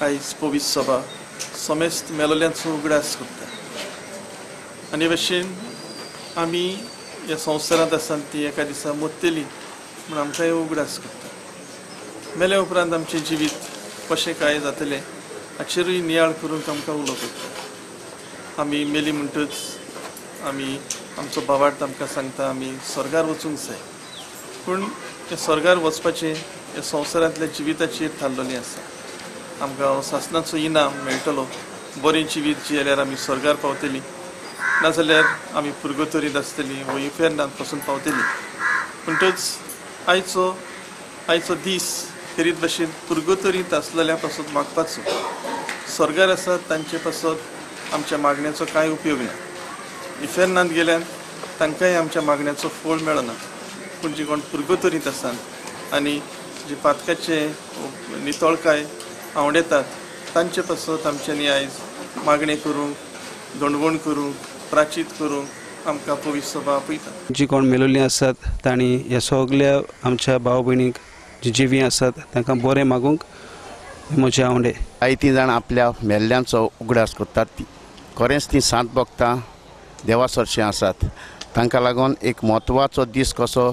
आयज पवित्र सभा समेस्त मेलोल्यांचो उगडास करता आनी भशेन आमी ह्या संवसारांत आसात ती एका दिसा मरतली म्हण आमकांय उगडास करता। मेले उपरांत आमचें जिवीत कशें काय जातलें हाचेरूय नियाळ करूंक आमकां उलो करता। आमी मेली म्हणटच आमी आमचो भावार्थ आमकां सांगता आमी स्वर्गार वचूंक जाय, पूण हे स्वर्गार वचपाचें ह्या संवसारांतल्या जिविताचेर थारलेलें आसा। आमकां सासणाचो इनाम मेळटलो, बरें जिवीत जियेल्यार आमी स्वर्गार पावतलीं, नाजाल्यार आमी पुर्गतोरींत आसतलीं वो इफेर्नांत पासून पावतलीं। म्हणटच आयचो दीस खेरीत भाशेन पुर्गतोरींत आसलेल्या पासून मागपाचो, स्वर्गार आसात तांचे पासून आमच्या मागण्याचो कांय उपयोग ना। इफेर्नांत गेल्यान तांकांय आमच्या मागण्याचो फळ मेळना, पूण जी कोण पुर्गतोरींत आसात आनी जी पातकाचे नितळकाय आवडेतात तांचे पासत आमच्यांनी आयज मागणी करूंक, दंडवण करूंक, प्राचीत करूंक आमकां पवित्र सभा आपयता। जी कोण मेलोलीं आसात तांणी ह्या सगळ्या आमच्या भाव भयणीक जी जिवी आसात तांकां बरें मागूंक म्हजें आवडे। जायतीं जाण आपल्या मेल्ल्यांचो उगडास करतात, खरेंच तीं सांत भक्तां देवा सरशीं आसात। तांकां लागून एक म्हत्वाचो दीस कसो